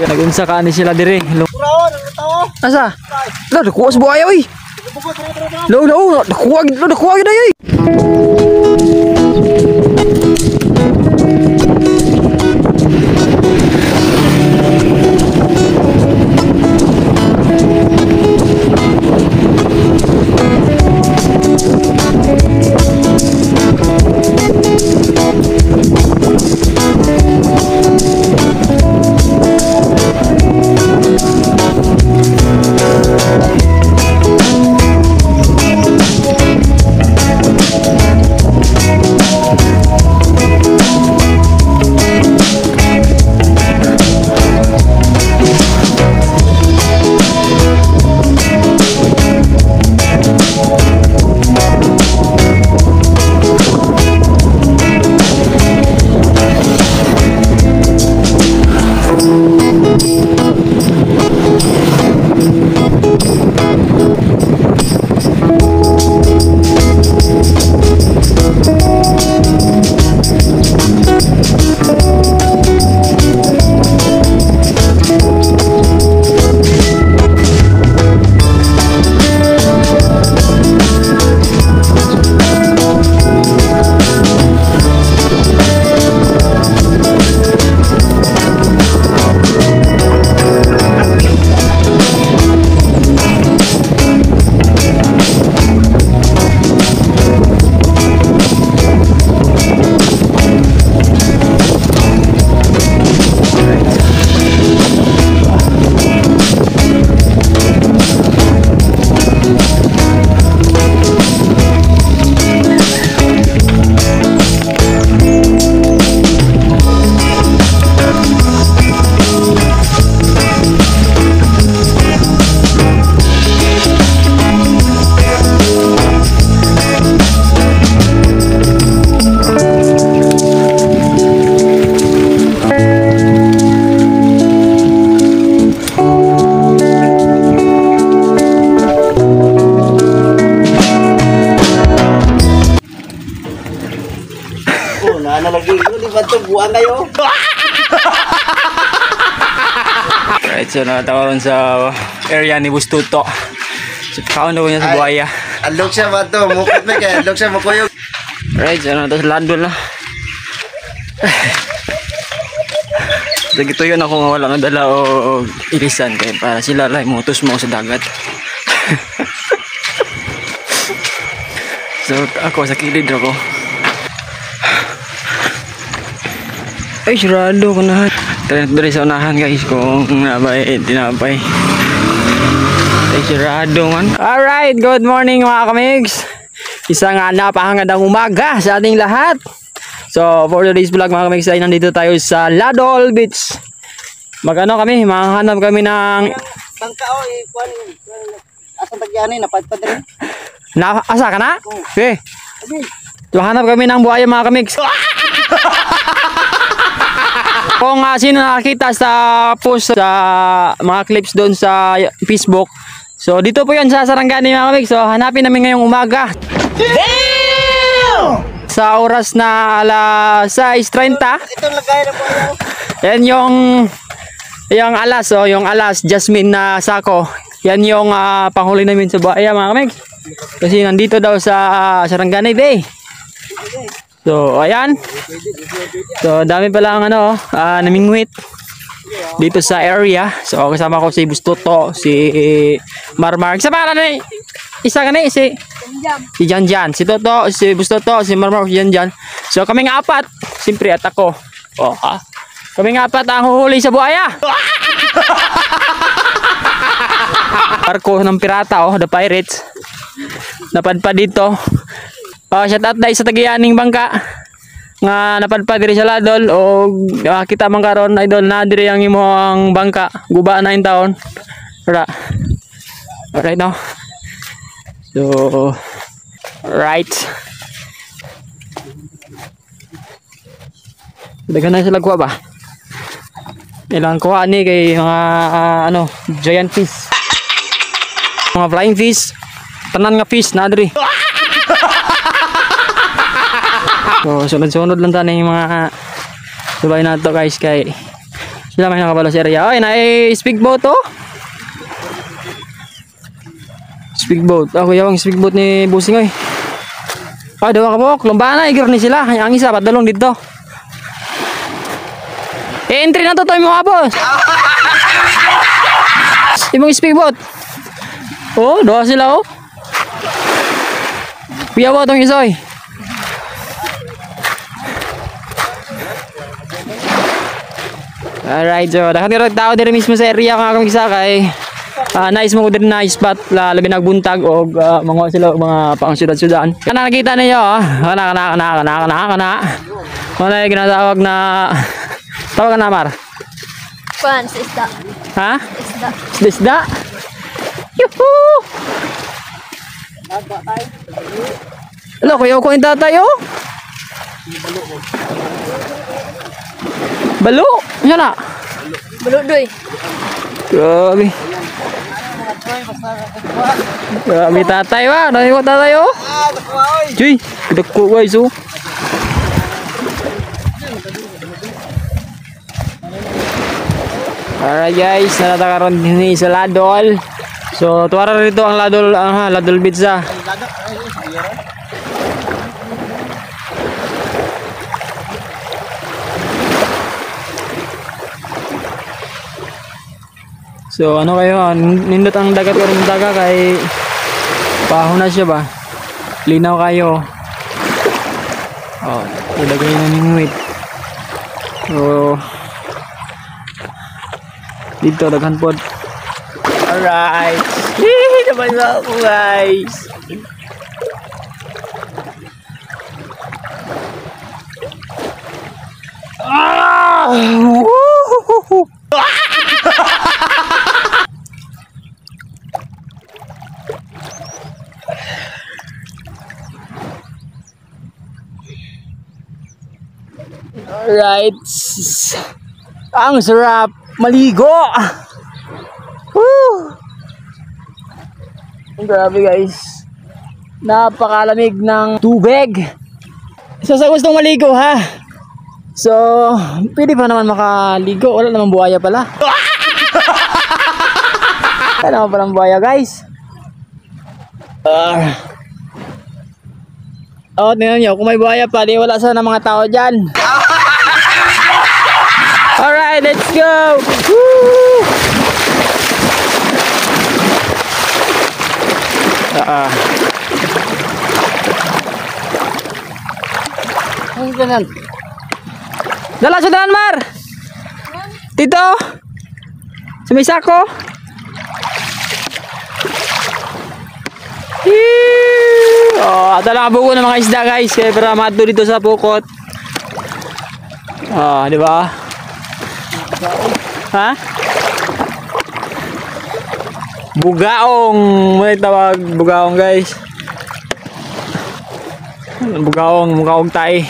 Nagunsa ka ni sila dire. Asa? Lo, nakuha sa buhaya oy. Lo, nakuha gid ay. Nalagi ko di ba ito buwan kayo? Right, so natawaron sa area ni Bustuto. So kaon daw niya sa buhaya. Alok siya ba ito? Mukot na kaya alok siya makuyog. Right, so natas landol na. Dagito yun ako nga wala nga dala o ilisan kaya para sila lang mutos mo sa dagat. So ako sa kilid ako. Ay, sirado ko na. Dari sa unahan guys kung nabay, tinapay. Ay, sirado man. Alright, good morning mga kamigs. Isang napakagandang umaga sa ating lahat. So, for today's vlog mga kamigs ay nandito tayo sa Ladol Beach. Magano kami, mahanap kami ng... Bangka o, ikuan. Asang tagyanin, napadpad rin. Asa ka na? Okay. Mahanap kami ng buhaya mga kamigs. Kung sino nakakita sa post sa mga clips doon sa Facebook. So dito po 'yan sa Sarangani mga kamigs. So hanapin namin ngayong umaga. Damn! Sa oras na alas 6:30. Ito lagay na po. Yan yung alas yung alas Jasmine na sako. Yan yung panghuli namin sa buhaya mga kamigs. Kasi nandito daw sa Sarangani Bay. So ayan. So dami pala ang namingwit dito sa area. So kasama ko si Bustuto, si Marmar. Sama na isa ka na si Janjan, si Toto, si Bustuto, si Marmar, si Janjan. So kaming apat, siyempre at ako. Kaming apat ang huhuli sa buhaya. Barko ng pirata the pirates. Napadpad dito. Shout out dahil sa tagiyaning bangka nga napadpad diri sa Ladol o kita man karon idol na diri ang imong bangka guba na in taon. Right now. So right. Dagan na sila kuha ba? Ilang kuha ni kay mga giant fish. Mga flying fish. Tanan nga fish na diri. So sunod-sunod lang tayo yung mga Subay na to guys kay sila may nakabalo sa area. Ay, speedboat to. Speedboat. Ako yung speedboat ni Busing oy. Ah, dawa ka po. Lumbaan na igor ni sila. Ang isa padulong dito. Entry na to mga boss. Imong speedboat. Oh, doa sila oh. Piya ba tong isoy? Alright, so dakan ka tao diri mismo sa area kung akong isa kay nice mo ko diri na spot labi nagbuntag og mga sila mga pang syudad-syudan. Kana nakita niyo kana. Wala yung ginatawag na tawag na Mar. Pan, sa isda. Ha? Isda. Isda. Yuhuu! Hello, kuya ko yung tatay oh. Balo? Yan na. Buludoy. Grabe. Grabe tatay ba? Nani ko tatay oh? Cuy, kedekut guys oh. Alright guys, natakaroon din sa Ladol. So, tuwara rito ang Ladol Pizza. So, ano kayo? Nindot ang dagat ko rin daga kay paho na siya ba? Linaw kayo. Oh, ilagay na ningwit. So, dito daghan pod. Alright. Naman na ako guys. Woo! Alright. Ang sarap maligo. Woo! Grabe guys. Napakalamig ng tubig. So sa gustong maligo ha. So, pwede pa naman makaligo. Wala naman buhaya pala. Wala naman palang buhaya guys. Oh, tingnan nyo. Kung may buhaya pa, di wala sana mga tao dyan. Alright, let's go! Woo! Ang ganun. Dala sa dalan, Mar! Tito! Sa may sako! Oh, dala ka buko ng mga isda guys. Kaya para mato dito sa pukot. Ah, di ba? Ha? Bugaong. May tawag bugaong guys. Bugaong tay.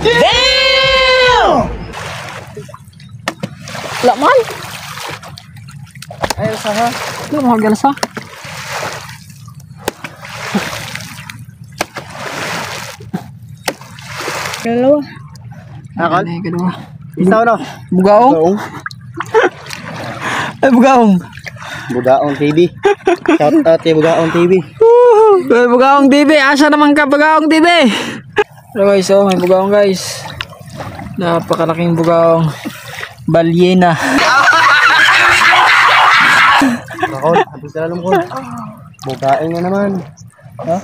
Damn! Laman. Ay, usaha. Ano mga galasa? Dalawa. Akal? Ay, kedua. Isaw no? Bugaong? Ay, bugaong. Bugaong TV. Shout out kay Bugaong TV. May bugaong TV. Asa naman ka bugaong TV? Hello guys, oh, may bugaong guys. Napakalaking bugaong. Balyena. Kakol, habis na lang ko. Bugaing na naman. Ha?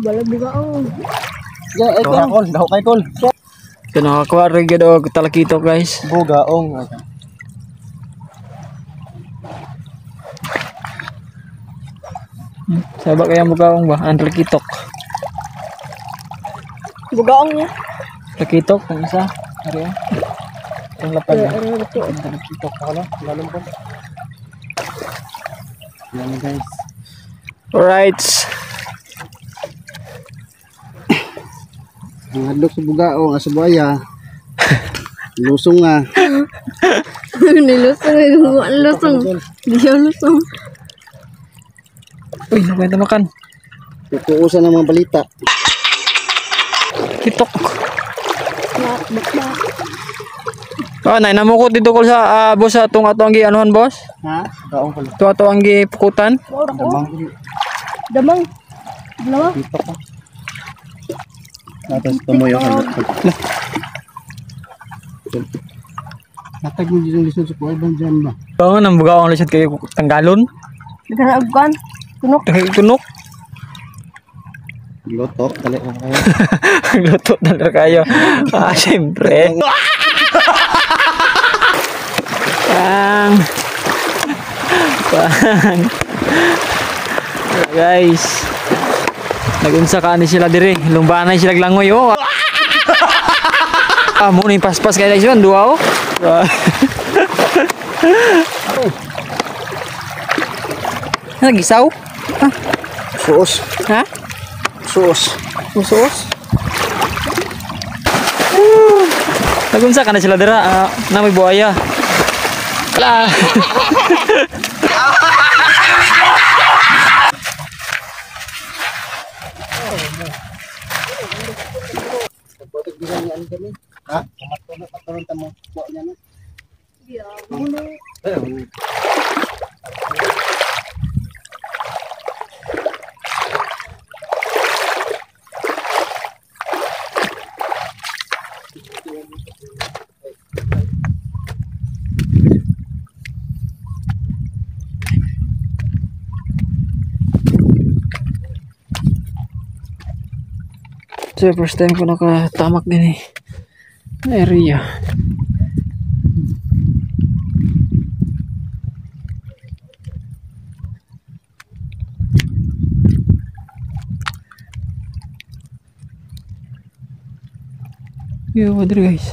Balag bugaong. Yeah, ito Kakol, daw kay Kol. Ito nakakuha rin gado talakito guys. Bugaong. Sabak kaya bugaong ba? Ang talakitok. Bugaong niya. Talakitok, ang isa. Ari ah. Ang lapad na. Ang talakitok ako na. Lalong ko. Yan guys. Alright. Ang hadlok sa Bugaong, asubaya. Lusong nga. Nilusong. Di siya lusong. Uy, nakwenta makan. Tutuusan ng mga balita. Kitok. Bak. Oh, nay namukot dito ko sa boss atong atong gi anuhan boss. Ha? Gaong pala. To ato ang gi pukutan. Ora ko. Damang. Damang. Dalawa. Dito ko. Tapos tumoy ako. Natag mo dito lisod sa kuway bang dyan ba? Bangon ang bugaw ang lisod kay tanggalon. Naghanapkan. Tunok. Tunok. Loto, tali ko kayo. Luto na lang kayo. Siyempre. Pang. Guys. Nagunsa ka ni sila dire. Lumbanay sila langoy. Oh. Muna yung paspas kaya guys yun. Dua oh. Nagisaw? Suos. Ha? Suos. Usos? Nagunsa ka na sila dira. Na may buhaya. Wala. Ha? Matulong tamo. Buwa niya na. So first time ko nakatamak din eh. Area. Yo, what guys?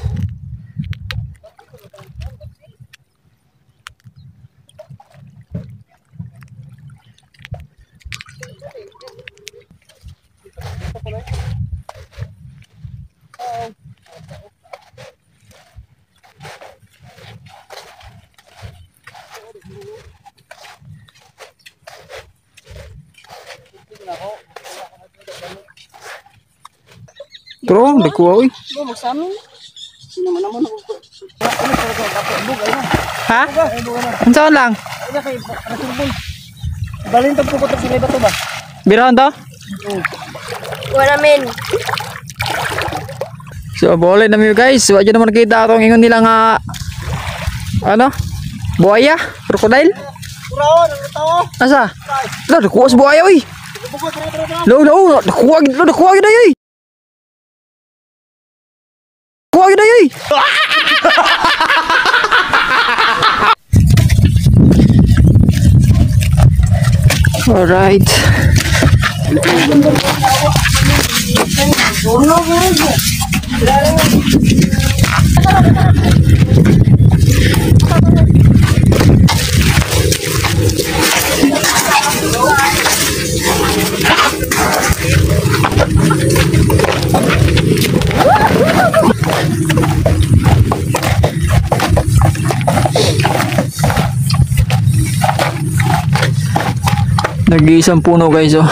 Bro, nakuha oy. Bo magsamin. Ha? Unsaon lang? Balin tag pukot sa sila bato ba? Birahan to? Wala namin. So, boleh namin guys. Wala naman kita atong ingon nila nga ano? Buaya? Crocodile? Kurawon, ang tao. Asa? Lah, nakuha sa buaya oy. Lo, nakuha gid oy. Kuha gid oy. Alright. Nag-iisang puno guys oh.